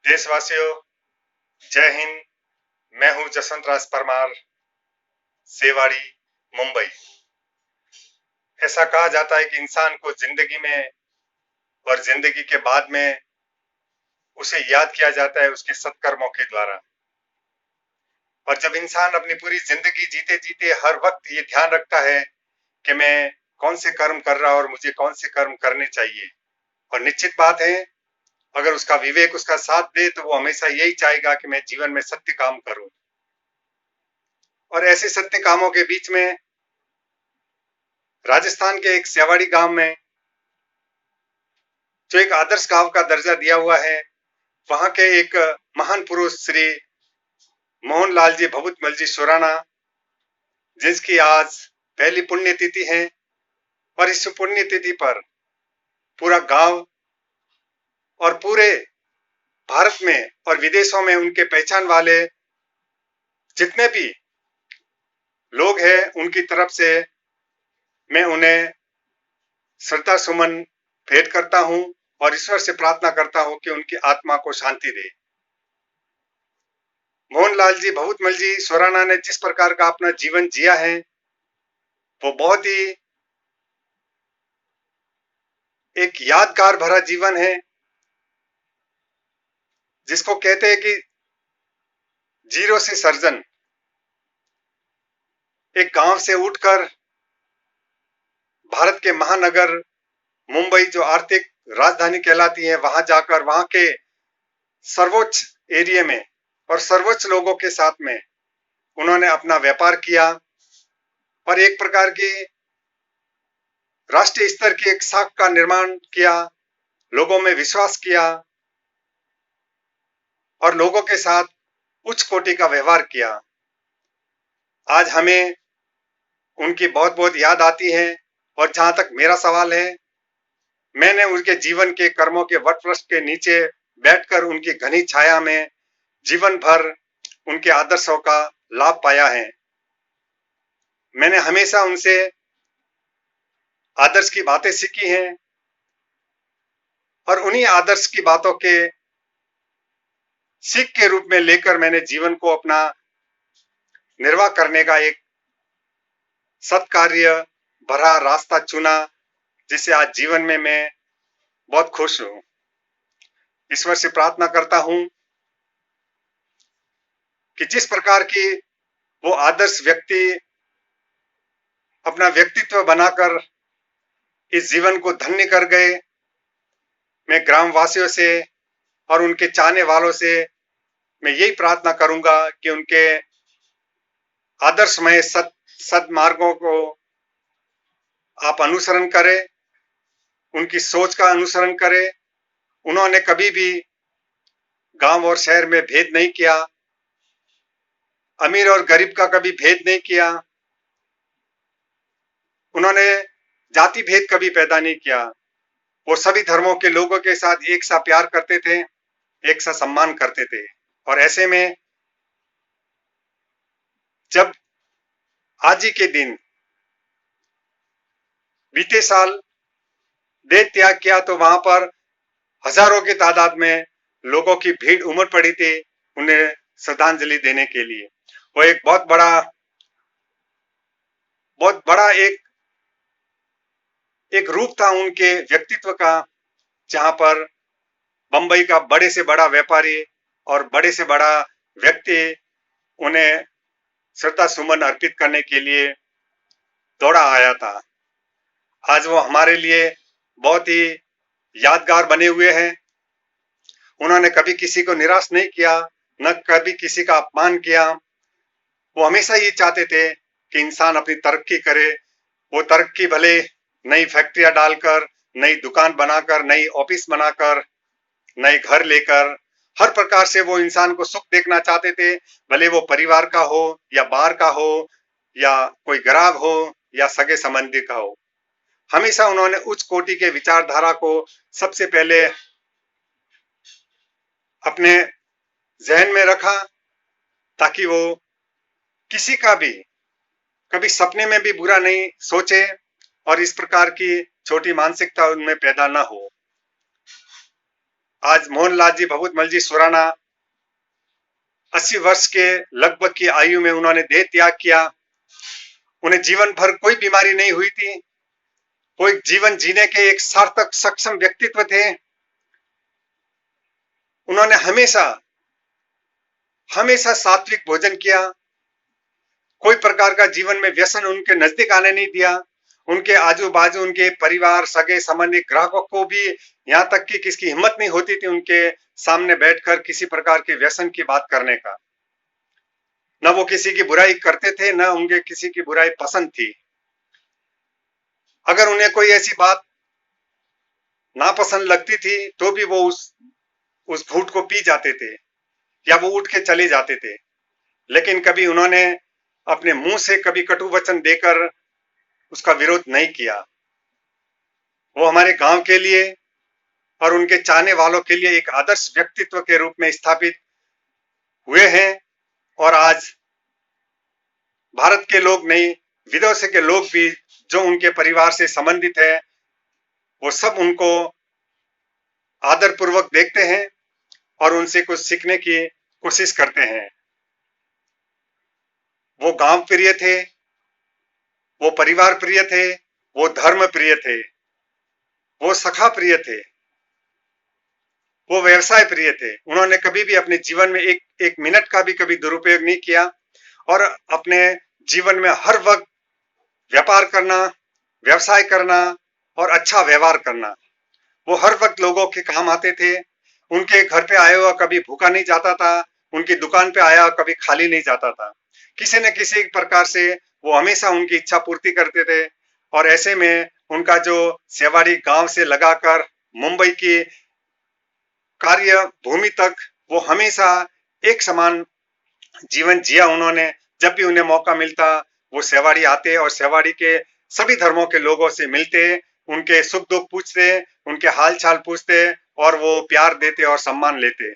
देशवासियों, जय हिंद। मैं हूं जसवंत राज परमार, सेवाड़ी, मुंबई। ऐसा कहा जाता है कि इंसान को जिंदगी में और जिंदगी के बाद में उसे याद किया जाता है उसके सत्कर्मों के द्वारा। और जब इंसान अपनी पूरी जिंदगी जीते जीते हर वक्त ये ध्यान रखता है कि मैं कौन से कर्म कर रहा और मुझे कौन से कर्म करने चाहिए, और निश्चित बात है अगर उसका विवेक उसका साथ दे तो वो हमेशा यही चाहेगा कि मैं जीवन में सत्य काम करूं। और ऐसे सत्य कामों के बीच में राजस्थान के एक सेवाड़ी गांव में जो एक आदर्श गांव का दर्जा दिया हुआ है, वहां के एक महान पुरुष श्री मोहनलाल जी भभूतमल जी सुराना, जिसकी आज पहली पुण्यतिथि है। और इस पुण्यतिथि पर पूरा गांव और पूरे भारत में और विदेशों में उनके पहचान वाले जितने भी लोग हैं, उनकी तरफ से मैं उन्हें श्रद्धा सुमन भेंट करता हूं और ईश्वर से प्रार्थना करता हूं कि उनकी आत्मा को शांति दे। मोहनलाल जी भभूतमल जी सुराना ने जिस प्रकार का अपना जीवन जिया है वो बहुत ही एक यादगार भरा जीवन है, जिसको कहते हैं कि जीरो से सर्जन। एक गांव से उठकर भारत के महानगर मुंबई, जो आर्थिक राजधानी कहलाती है, वहां जाकर वहां के सर्वोच्च एरिया में और सर्वोच्च लोगों के साथ में उन्होंने अपना व्यापार किया और एक प्रकार की राष्ट्रीय स्तर की एक साख का निर्माण किया, लोगों में विश्वास किया और लोगों के साथ उच्च कोटि का व्यवहार किया। आज हमें उनकी बहुत बहुत याद आती है। और जहां तक मेरा सवाल है, मैंने उनके जीवन के कर्मों के वटवृक्ष के नीचे बैठकर उनकी घनी छाया में जीवन भर उनके आदर्शों का लाभ पाया है। मैंने हमेशा उनसे आदर्श की बातें सीखी हैं और उन्हीं आदर्श की बातों के सीख के रूप में लेकर मैंने जीवन को अपना निर्वाह करने का एक सत्कार्य भरा रास्ता चुना, जिससे आज जीवन में मैं बहुत खुश हूं। ईश्वर से प्रार्थना करता हूं कि जिस प्रकार की वो आदर्श व्यक्ति अपना व्यक्तित्व बनाकर इस जीवन को धन्य कर गए, मैं ग्रामवासियों से और उनके चाहने वालों से मैं यही प्रार्थना करूंगा कि उनके आदर्शमय सद्मार्गों को आप अनुसरण करें, उनकी सोच का अनुसरण करें। उन्होंने कभी भी गांव और शहर में भेद नहीं किया, अमीर और गरीब का कभी भेद नहीं किया, उन्होंने जाति भेद कभी पैदा नहीं किया। वो सभी धर्मों के लोगों के साथ एक सा प्यार करते थे, एक सा सम्मान करते थे। और ऐसे में जब आज ही के दिन बीते साल देह त्याग किया तो वहां पर हजारों की तादाद में लोगों की भीड़ उमड़ पड़ी थी उन्हें श्रद्धांजलि देने के लिए। वो एक बहुत बड़ा एक रूप था उनके व्यक्तित्व का, जहां पर बंबई का बड़े से बड़ा व्यापारी और बड़े से बड़ा व्यक्ति उन्हें श्रद्धा सुमन अर्पित करने के लिए दौड़ा आया था। आज वो हमारे लिए बहुत ही यादगार बने हुए हैं। उन्होंने कभी किसी को निराश नहीं किया, न कभी किसी का अपमान किया। वो हमेशा ये चाहते थे कि इंसान अपनी तरक्की करे। वो तरक्की भले नई फैक्ट्रियां डालकर, नई दुकान बनाकर, नई ऑफिस बनाकर, नए घर लेकर, हर प्रकार से वो इंसान को सुख देखना चाहते थे, भले वो परिवार का हो या बाहर का हो या कोई ग्राहक हो या सगे संबंधी का हो। हमेशा उन्होंने उच्च कोटि के विचारधारा को सबसे पहले अपने जहन में रखा, ताकि वो किसी का भी कभी सपने में भी बुरा नहीं सोचे और इस प्रकार की छोटी मानसिकता उनमें पैदा ना हो। आज मोहनलाल जी भभूतमल जी सुराना 80 वर्ष के लगभग की आयु में उन्होंने देह त्याग किया। उन्हें जीवन भर कोई बीमारी नहीं हुई थी। वो एक जीवन जीने के एक सार्थक सक्षम व्यक्तित्व थे। उन्होंने हमेशा हमेशा सात्विक भोजन किया। कोई प्रकार का जीवन में व्यसन उनके नजदीक आने नहीं दिया। उनके आजू बाजू उनके परिवार, सगे संबंधी, ग्राहकों को भी यहाँ तक कि किसकी हिम्मत नहीं होती थी उनके सामने बैठकर किसी प्रकार के व्यसन की बात करने का। न वो किसी की बुराई करते थे, न उनके किसी की बुराई पसंद थी। अगर उन्हें कोई ऐसी बात नापसंद लगती थी तो भी वो उस घूंट को पी जाते थे या वो उठ के चले जाते थे। लेकिन कभी उन्होंने अपने मुंह से कभी कटु वचन देकर उसका विरोध नहीं किया। वो हमारे गांव के लिए और उनके चाहने वालों के लिए एक आदर्श व्यक्तित्व के रूप में स्थापित हुए हैं। और आज भारत के लोग नहीं, विदेशों के लोग भी जो उनके परिवार से संबंधित है, वो सब उनको आदर पूर्वक देखते हैं और उनसे कुछ सीखने की कोशिश करते हैं। वो गांव प्रिय थे, वो परिवार प्रिय थे, वो धर्म प्रिय थे, वो सखा प्रिय थे, वो व्यवसाय प्रिय थे। उन्होंने कभी भी अपने जीवन में एक मिनट का भी कभी दुरुपयोग नहीं किया और अपने जीवन में हर वक्त व्यापार करना, व्यवसाय करना और अच्छा व्यवहार करना। वो हर वक्त लोगों के काम आते थे। उनके घर पे आया हुआ कभी भूखा नहीं जाता था, उनकी दुकान पे आया कभी खाली नहीं जाता था। किसी न किसी प्रकार से वो हमेशा उनकी इच्छा पूर्ति करते थे। और ऐसे में उनका जो सेवाड़ी गांव से लगाकर मुंबई की कार्य भूमि तक वो हमेशा एक समान जीवन जिया उन्होंने। जब भी उन्हें मौका मिलता वो सेवाड़ी आते और सेवाड़ी के सभी धर्मों के लोगों से मिलते, उनके सुख दुख पूछते, उनके हाल चाल पूछते और वो प्यार देते और सम्मान लेते।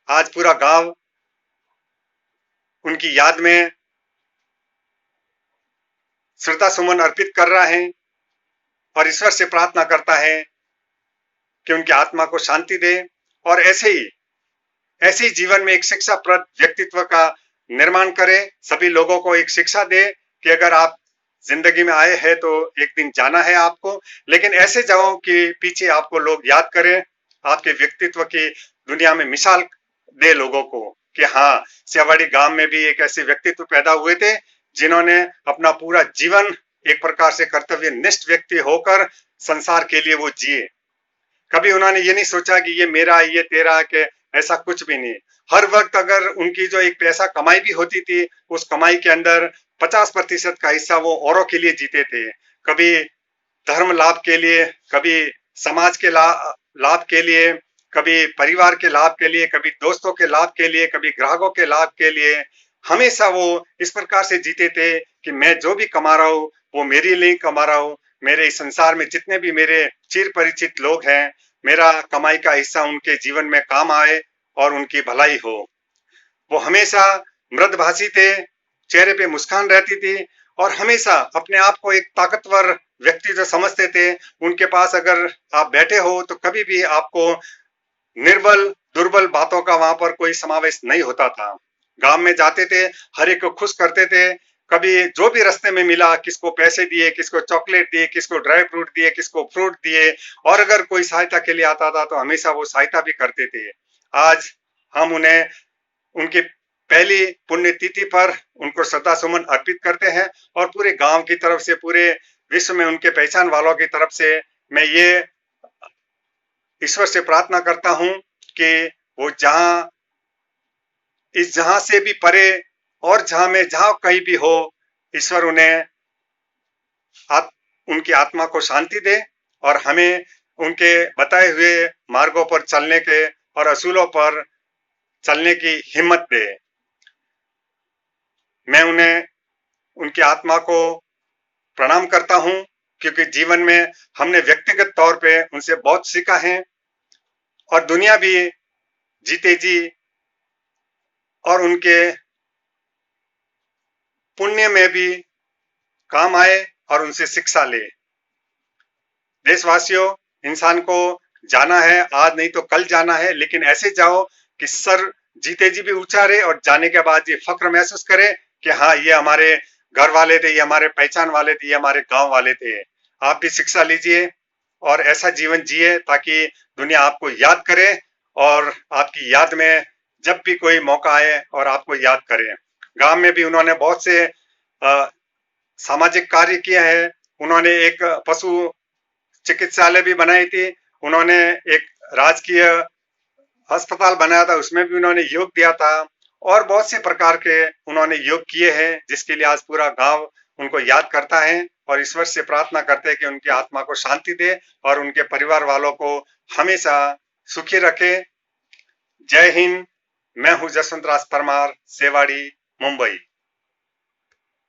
आज पूरा गांव उनकी याद में श्रद्धा सुमन अर्पित कर रहा है और ईश्वर से प्रार्थना करता है कि उनकी आत्मा को शांति दे और ऐसे ही जीवन में एक शिक्षाप्रद व्यक्तित्व का निर्माण करे। सभी लोगों को एक शिक्षा दे कि अगर आप जिंदगी में आए हैं तो एक दिन जाना है आपको, लेकिन ऐसे जगहों के पीछे आपको लोग याद करें, आपके व्यक्तित्व की दुनिया में मिसाल दे लोगों को कि हाँ, सेवाड़ी गांव में भी एक ऐसे व्यक्तित्व पैदा हुए थे जिन्होंने अपना पूरा जीवन एक प्रकार से कर्तव्यनिष्ठ व्यक्ति होकर संसार के लिए वो जिए। कभी उन्होंने ये नहीं सोचा कि ये मेरा, ये तेरा, के ऐसा कुछ भी नहीं। हर वक्त अगर उनकी जो एक पैसा कमाई भी होती थी, उस कमाई के अंदर 50% का हिस्सा वो औरों के लिए जीते थे। कभी धर्म लाभ के लिए, कभी समाज के लाभ के लिए, कभी परिवार के लाभ के लिए, कभी दोस्तों के लाभ के लिए, कभी ग्राहकों के लाभ के लिए। हमेशा वो इस प्रकार से जीते थे कि मैं जो भी कमा रहा हूँ वो मेरे लिए कमा रहा हूँ। मेरे इस संसार में जितने भी मेरे चिर परिचित लोग हैं, मेरा कमाई का हिस्सा उनके जीवन में काम आए और उनकी भलाई हो। वो हमेशा मृदभाषी थे, चेहरे पे मुस्कान रहती थी और हमेशा अपने आप को एक ताकतवर व्यक्ति जो समझते थे। उनके पास अगर आप बैठे हो तो कभी भी आपको निर्बल दुर्बल बातों का वहां पर कोई समावेश नहीं होता था। गांव में जाते थे, हर एक को खुश करते थे। कभी जो भी रास्ते में मिला, किसको पैसे दिए, किसको चॉकलेट दिए, किसको ड्राई फ्रूट दिए, किसको फ्रूट दिए, और अगर कोई सहायता के लिए आता था तो हमेशा वो सहायता भी करते थे। आज हम उन्हें उनकी पहली पुण्यतिथि पर उनको श्रद्धा सुमन अर्पित करते हैं और पूरे गांव की तरफ से, पूरे विश्व में उनके पहचान वालों की तरफ से मैं ये ईश्वर से प्रार्थना करता हूं कि वो इस जहां से भी परे और जहां कहीं भी हो, ईश्वर उन्हें उनकी आत्मा को शांति दे और हमें उनके बताए हुए मार्गों पर चलने के और असूलों पर चलने की हिम्मत दे। मैं उन्हें उनकी आत्मा को प्रणाम करता हूं क्योंकि जीवन में हमने व्यक्तिगत तौर पे उनसे बहुत सीखा है और दुनिया भी जीते जी और उनके पुण्य में भी काम आए और उनसे शिक्षा ले। देशवासियों, इंसान को जाना है, आज नहीं तो कल जाना है, लेकिन ऐसे जाओ कि सर जीते जी भी ऊंचा रहे और जाने के बाद ये फक्र महसूस करे कि हाँ, ये हमारे घर वाले थे, ये हमारे पहचान वाले थे, ये हमारे गांव वाले थे। आप भी शिक्षा लीजिए और ऐसा जीवन जिए ताकि दुनिया आपको याद करे और आपकी याद में जब भी कोई मौका आए और आपको याद करे। गांव में भी उन्होंने बहुत से सामाजिक कार्य किए हैं। उन्होंने एक पशु चिकित्सालय भी बनाई थी। उन्होंने एक राजकीय अस्पताल बनाया था, उसमें भी उन्होंने योग दिया था और बहुत से प्रकार के उन्होंने योग किए हैं, जिसके लिए आज पूरा गांव उनको याद करता है और ईश्वर से प्रार्थना करते हैं कि उनकी आत्मा को शांति दे और उनके परिवार वालों को हमेशा सुखी रखे। जय हिंद। मैं हूं जसवंत राज परमार, सेवाड़ी, मुंबई।